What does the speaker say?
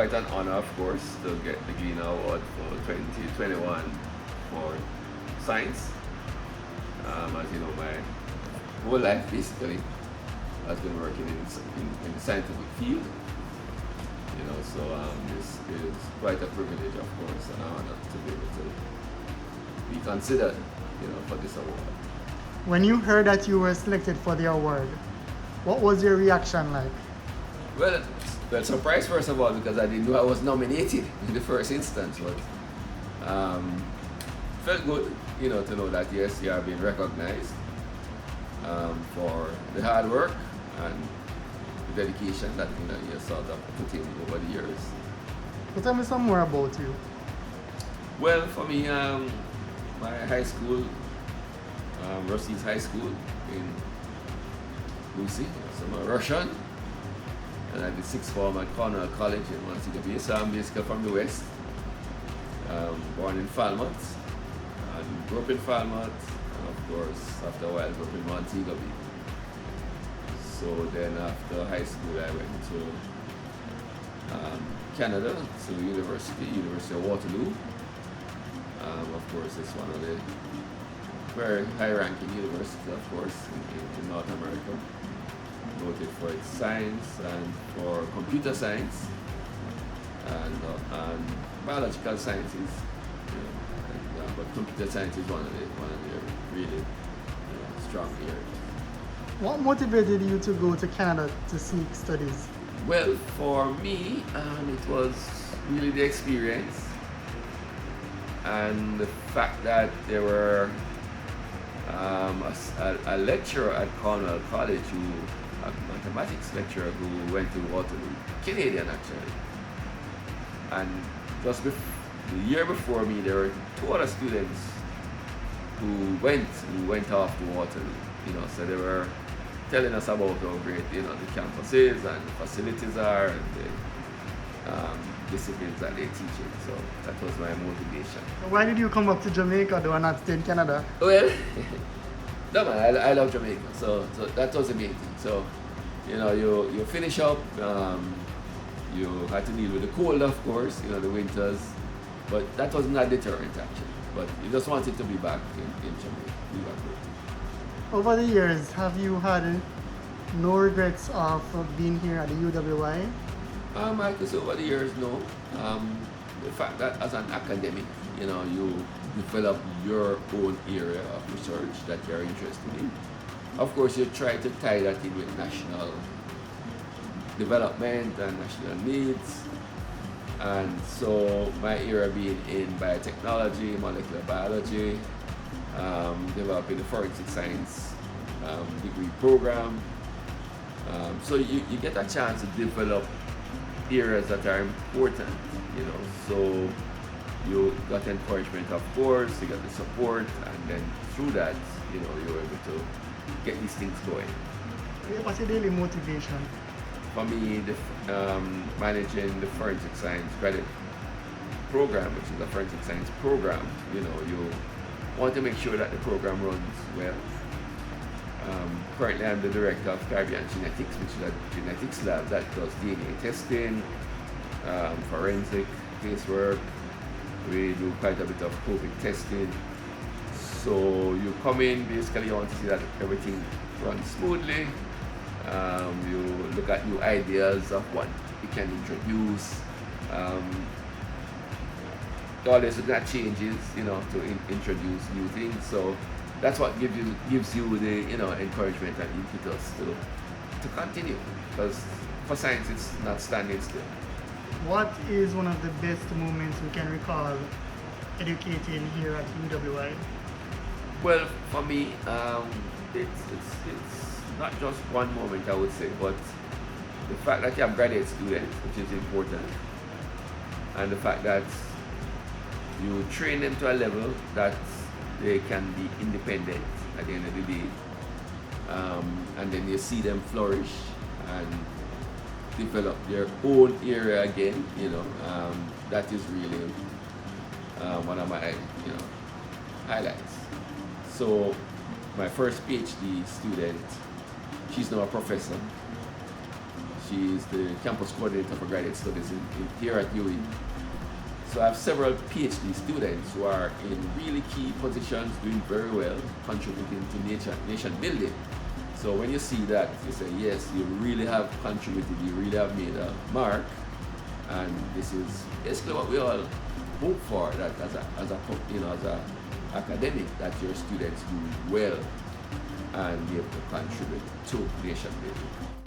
quite an honor, of course, to get the Gleaner Award for 2021 for science. As you know, my whole life basically has been working in the scientific field. You know, so this is quite a privilege, of course, and an honor to be able to be considered, you know, for this award. When you heard that you were selected for the award, what was your reaction like? Well, surprised first of all, because I didn't know I was nominated in the first instance, but felt good, you know, to know that yes, you are being recognized for the hard work and the dedication that you know you sort of put in over the years. So tell me some more about you. Well, for me, my high school, Rusty's High School in Lucy, so I'm a Russian, and I did sixth form at Cornell College in Montego. So I'm basically from the West, born in Falmouth, and grew up in Falmouth, and of course, after a while, grew up in Montego. So then after high school, I went to Canada, to University of Waterloo. Of course, it's one of the very high-ranking universities, of course, in North America, noted for its science and for computer science and biological sciences. You know, but computer science is one of the really strong areas. What motivated you to go to Canada to seek studies? Well, for me, it was really the experience and the fact that there were a lecturer at Cornell College, a mathematics lecturer who went to Waterloo, Canadian actually. And just the year before me, there were two other students who went off to Waterloo. You know, so they were telling us about how great, you know, the campus is and the facilities are and the disciplines that they teach in. So that was my motivation. Why did you come up to Jamaica though and not stay in Canada? Well, no man, I love Jamaica, so that was the main thing. So, you know, you finish up, you had to deal with the cold, of course, you know, the winters, but that was not deterrent actually. But you just wanted to be back in Jamaica, be back home. Over the years, have you had no regrets of being here at the UWI? I could say over the years, no. The fact that as an academic, you know, you develop your own area of research that you're interested in. Of course, you try to tie that in with national development and national needs. And so my area being in biotechnology, molecular biology, developing the forensic science degree program. So you get a chance to develop areas that are important, you know. So you got encouragement, of course, you got the support, and then through that, you know, you're able to get these things going. What's your daily motivation? For me, managing the forensic science credit program, which is a forensic science program, you know, you want to make sure that the program runs well. Currently, I'm the director of Caribbean Genetics, which is a genetics lab that does DNA testing, forensic casework. We do quite a bit of COVID testing. So you come in, basically you want to see that everything runs smoothly. You look at new ideas of what we can introduce. Always looking at changes, you know, to introduce new things. So that's what gives you the, you know, encouragement and impetus to continue, because for science it's not standing still. What is one of the best moments we can recall educating here at UWI? Well, for me, it's not just one moment, I would say, but the fact that you have graduate students, which is important, and the fact that you train them to a level that they can be independent at the end of the day, and then you see them flourish and develop their own area again, you know. That is really one of my, you know, highlights. So my first PhD student, she's now a professor. She is the campus coordinator for graduate studies here at UWI. So I have several PhD students who are in really key positions, doing very well, contributing to nation building. So when you see that, you say, yes, you really have contributed, you really have made a mark, and this is basically what we all hope for, that as a academic, that your students do well and be able to contribute to nation building.